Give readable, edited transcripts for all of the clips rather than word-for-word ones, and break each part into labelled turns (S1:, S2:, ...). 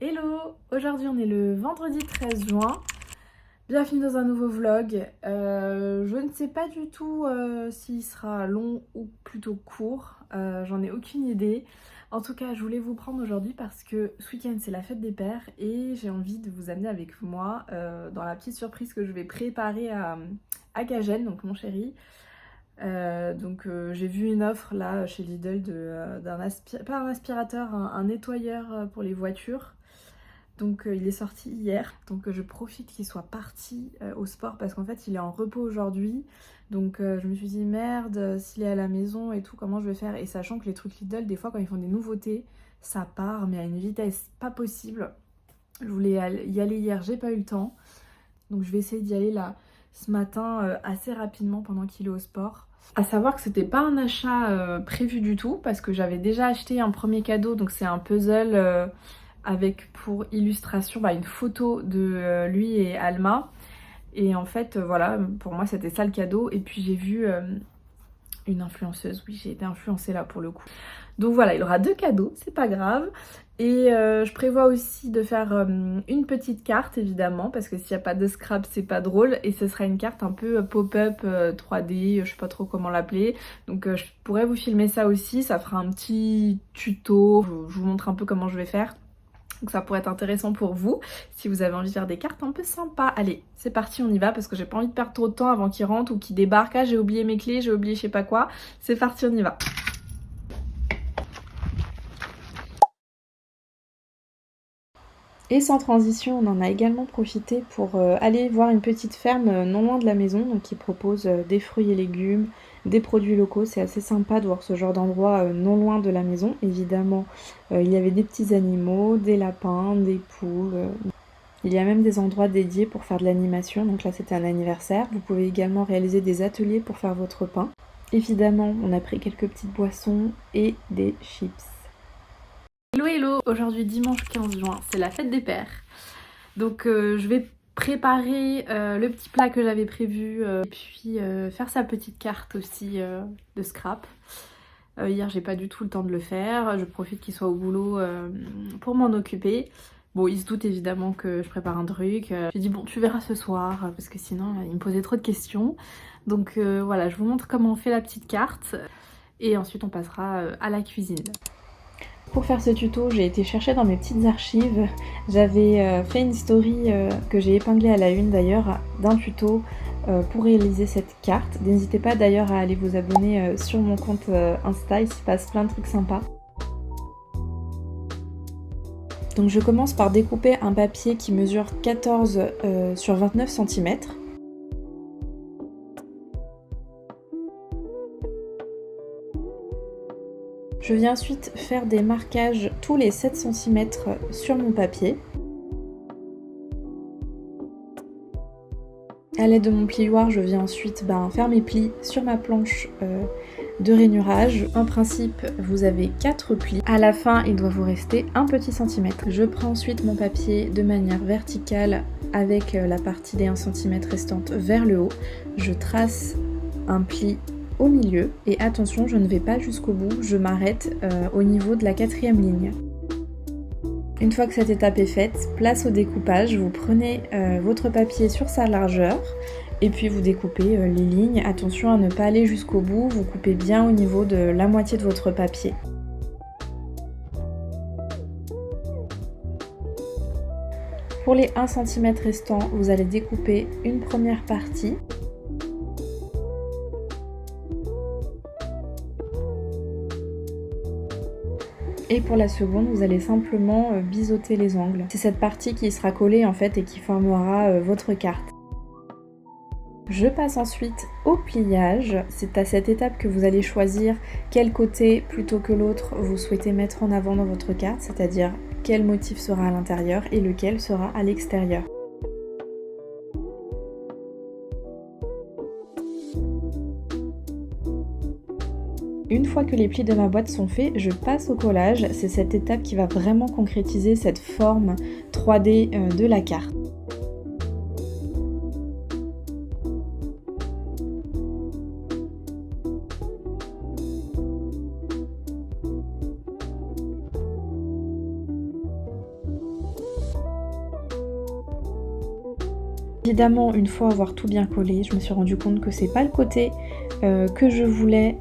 S1: Hello! Aujourd'hui on est le vendredi 13 juin. Bienvenue dans un nouveau vlog. Je ne sais pas du tout s'il sera long ou plutôt court. J'en ai aucune idée. En tout cas, je voulais vous prendre aujourd'hui parce que ce week-end c'est la fête des pères et j'ai envie de vous amener avec moi dans la petite surprise que je vais préparer à Gajen, donc mon chéri. J'ai vu une offre là chez Lidl pas un aspirateur, un nettoyeur pour les voitures. Il est sorti hier, je profite qu'il soit parti au sport parce qu'en fait il est en repos aujourd'hui. Je me suis dit merde, s'il est à la maison et tout, comment je vais faire? Et sachant que les trucs Lidl, des fois quand ils font des nouveautés, ça part mais à une vitesse pas possible. Je voulais y aller hier, j'ai pas eu le temps. Donc je vais essayer d'y aller là ce matin assez rapidement pendant qu'il est au sport. À savoir que c'était pas un achat prévu du tout parce que j'avais déjà acheté un premier cadeau, donc c'est un puzzle avec pour illustration une photo de lui et Alma. Et en fait, voilà, pour moi c'était ça le cadeau. Et puis j'ai vu une influenceuse, oui, j'ai été influencée là pour le coup. Donc voilà, il aura deux cadeaux, c'est pas grave. Et je prévois aussi de faire une petite carte évidemment, parce que s'il n'y a pas de scrap c'est pas drôle. Et ce sera une carte un peu pop-up 3D, je sais pas trop comment l'appeler. Je pourrais vous filmer ça aussi, ça fera un petit tuto, je vous montre un peu comment je vais faire. Donc ça pourrait être intéressant pour vous, si vous avez envie de faire des cartes un peu sympas. Allez, c'est parti, on y va, parce que j'ai pas envie de perdre trop de temps avant qu'il rentre ou qu'il débarque. Ah, j'ai oublié mes clés, j'ai oublié je sais pas quoi. C'est parti, on y va. Et sans transition, on en a également profité pour aller voir une petite ferme non loin de la maison, donc qui propose des fruits et légumes, des produits locaux. C'est assez sympa de voir ce genre d'endroit non loin de la maison. Évidemment, il y avait des petits animaux, des lapins, des poules. Il y a même des endroits dédiés pour faire de l'animation. Donc là, c'était un anniversaire. Vous pouvez également réaliser des ateliers pour faire votre pain. Évidemment, on a pris quelques petites boissons et des chips. Hello hello, aujourd'hui dimanche 15 juin, c'est la fête des pères. Je vais préparer le petit plat que j'avais prévu et puis faire sa petite carte aussi de scrap. Hier j'ai pas du tout le temps de le faire, je profite qu'il soit au boulot pour m'en occuper. Bon, il se doute évidemment que je prépare un truc. J'ai dit bon, tu verras ce soir parce que sinon il me posait trop de questions. Voilà, je vous montre comment on fait la petite carte et ensuite on passera à la cuisine. Pour faire ce tuto, j'ai été chercher dans mes petites archives. J'avais fait une story que j'ai épinglée à la une d'ailleurs d'un tuto pour réaliser cette carte. N'hésitez pas d'ailleurs à aller vous abonner sur mon compte Insta, il se passe plein de trucs sympas. Donc je commence par découper un papier qui mesure 14 sur 29 cm. Je viens ensuite faire des marquages tous les 7 cm sur mon papier. A l'aide de mon plioir, je viens ensuite faire mes plis sur ma planche de rainurage. En principe, vous avez 4 plis. À la fin, il doit vous rester un petit centimètre. Je prends ensuite mon papier de manière verticale avec la partie des 1 cm restante vers le haut. Je trace un pli au milieu et attention, je ne vais pas jusqu'au bout, je m'arrête au niveau de la 4e ligne. Une fois que cette étape est faite, place au découpage, vous prenez votre papier sur sa largeur et puis vous découpez les lignes. Attention à ne pas aller jusqu'au bout, vous coupez bien au niveau de la moitié de votre papier. Pour les 1 cm restants, vous allez découper une première partie. Et pour la seconde, vous allez simplement biseauter les angles. C'est cette partie qui sera collée en fait et qui formera votre carte. Je passe ensuite au pliage. C'est à cette étape que vous allez choisir quel côté plutôt que l'autre vous souhaitez mettre en avant dans votre carte, c'est-à-dire quel motif sera à l'intérieur et lequel sera à l'extérieur. Une fois que les plis de ma boîte sont faits, je passe au collage. C'est cette étape qui va vraiment concrétiser cette forme 3D de la carte. Évidemment, une fois avoir tout bien collé, je me suis rendu compte que c'est pas le côté que je voulais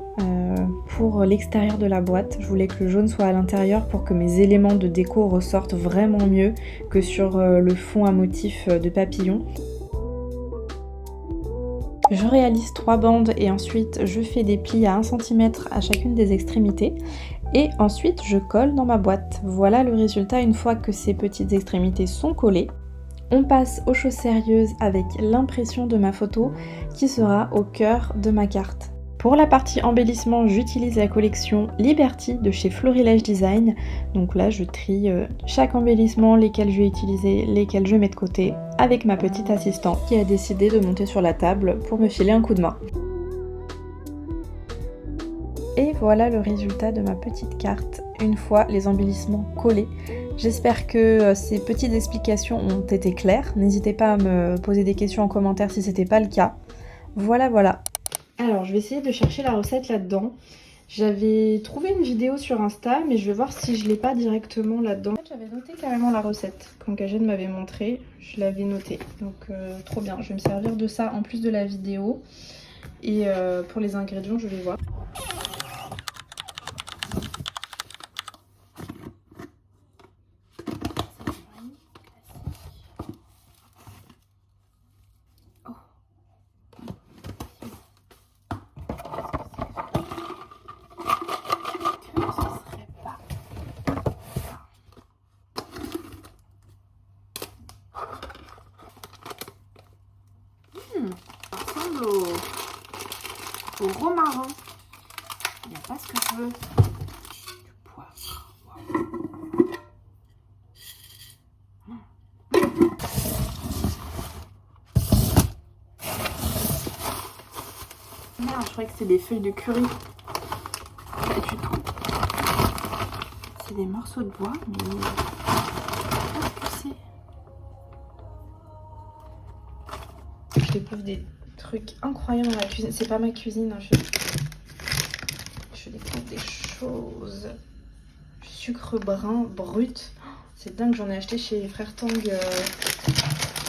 S1: pour l'extérieur de la boîte. Je voulais que le jaune soit à l'intérieur pour que mes éléments de déco ressortent vraiment mieux que sur le fond à motif de papillon. Je réalise 3 bandes et ensuite je fais des plis à 1 cm à chacune des extrémités. Et ensuite je colle dans ma boîte. Voilà le résultat une fois que ces petites extrémités sont collées. On passe aux choses sérieuses avec l'impression de ma photo qui sera au cœur de ma carte. Pour la partie embellissement, j'utilise la collection Liberty de chez Florilège Design. Donc là, je trie chaque embellissement, lesquels je vais utiliser, lesquels je mets de côté, avec ma petite assistante qui a décidé de monter sur la table pour me filer un coup de main. Et voilà le résultat de ma petite carte, une fois les embellissements collés. J'espère que ces petites explications ont été claires. N'hésitez pas à me poser des questions en commentaire si c'était pas le cas. Voilà, voilà. Alors, je vais essayer de chercher la recette là-dedans. J'avais trouvé une vidéo sur Insta, mais je vais voir si je l'ai pas directement là-dedans. En fait, j'avais noté carrément la recette quand Kajed m'avait montré. Je l'avais notée, donc trop bien. Je vais me servir de ça en plus de la vidéo. Et pour les ingrédients, je vais voir. Ça ressemble au romarin. Il n'y a pas ce que je veux. Du poivre. Merde, je croyais que c'était des feuilles de curry. Pas du tout. C'est des morceaux de bois, mais je sais pas ce que c'est. Je découvre des trucs incroyables dans la cuisine. C'est pas ma cuisine, hein. Je découvre des choses. Sucre brun brut. C'est dingue, j'en ai acheté chez les frères Tang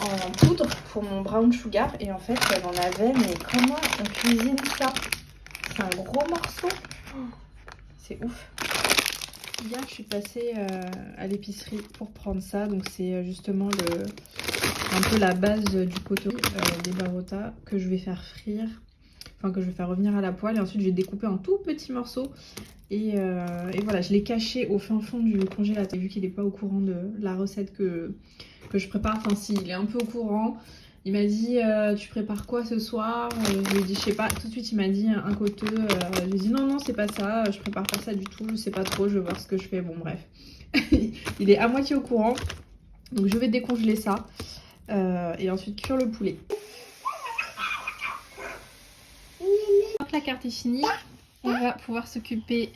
S1: en poudre pour mon brown sugar. Et en fait, elle en avait, mais comment on cuisine ça? C'est un gros morceau. C'est ouf. Hier, je suis passée à l'épicerie pour prendre ça. Donc c'est justement un peu la base du coton des barota que je vais faire frire. Enfin, que je vais faire revenir à la poêle. Et ensuite, je vais découper en tout petits morceaux. Et voilà, je l'ai caché au fin fond du congélateur. Vu qu'il n'est pas au courant de la recette que je prépare. Enfin, si, il est un peu au courant. Il m'a dit tu prépares quoi ce soir? Je lui ai dit je sais pas. Tout de suite il m'a dit un coteux. Je lui ai dit non c'est pas ça. Je prépare pas ça du tout. Je sais pas trop. Je vais voir ce que je fais. Bon bref. Il est à moitié au courant. Donc je vais décongeler ça. Et ensuite cuire le poulet. Quand la carte est finie, on va pouvoir s'occuper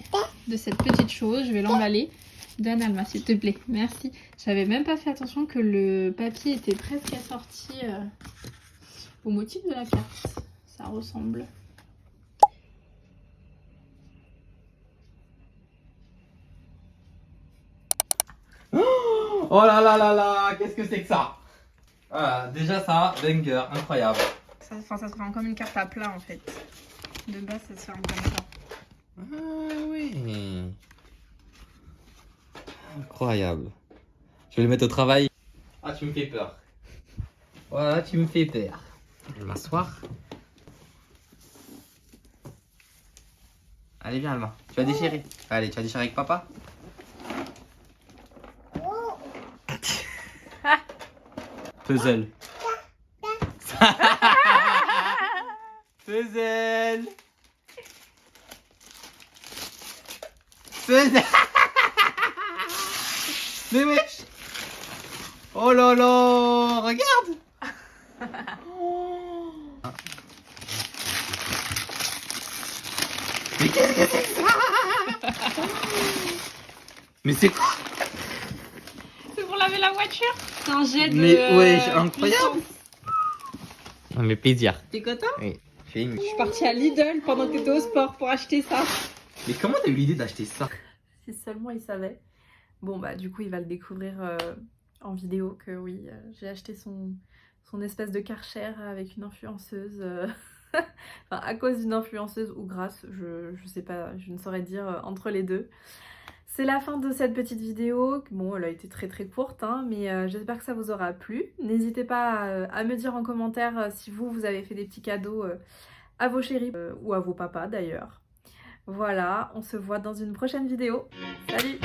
S1: de cette petite chose. Je vais l'emballer. Donne Alma s'il te plaît, merci. J'avais même pas fait attention que le papier était presque assorti au motif de la carte. Ça ressemble.
S2: Oh là là là là, qu'est-ce que c'est que ça? Voilà, déjà ça, banger, incroyable.
S1: Ça se fait comme une carte à plat en fait. De base ça se fait comme ça.
S2: Ah oui. Incroyable. Je vais le mettre au travail. Ah, tu me fais peur. Voilà, tu me fais peur. Je vais m'asseoir. Allez, viens, Alma. Tu vas déchirer. Allez, tu vas déchirer avec papa. Puzzle. Puzzle. Puzzle. Mais wesh. Oh là là, regarde. Mais qu'est-ce que c'est que ça? Mais c'est quoi?
S1: C'est pour laver la voiture. C'est un jet de...
S2: Mais wesh, incroyable. Non mais plaisir.
S1: T'es content?
S2: Oui.
S1: Je suis partie à Lidl pendant que t'étais au sport pour acheter ça.
S2: Mais comment t'as eu l'idée d'acheter ça?
S1: Si seulement il savait. Bon bah du coup il va le découvrir en vidéo que oui, j'ai acheté son espèce de Karcher avec une influenceuse. Enfin, à cause d'une influenceuse ou grâce, je sais pas, je ne saurais dire entre les deux. C'est la fin de cette petite vidéo. Bon, elle a été très très courte, hein, mais j'espère que ça vous aura plu. N'hésitez pas à me dire en commentaire si vous avez fait des petits cadeaux à vos chéris ou à vos papas d'ailleurs. Voilà, on se voit dans une prochaine vidéo. Salut!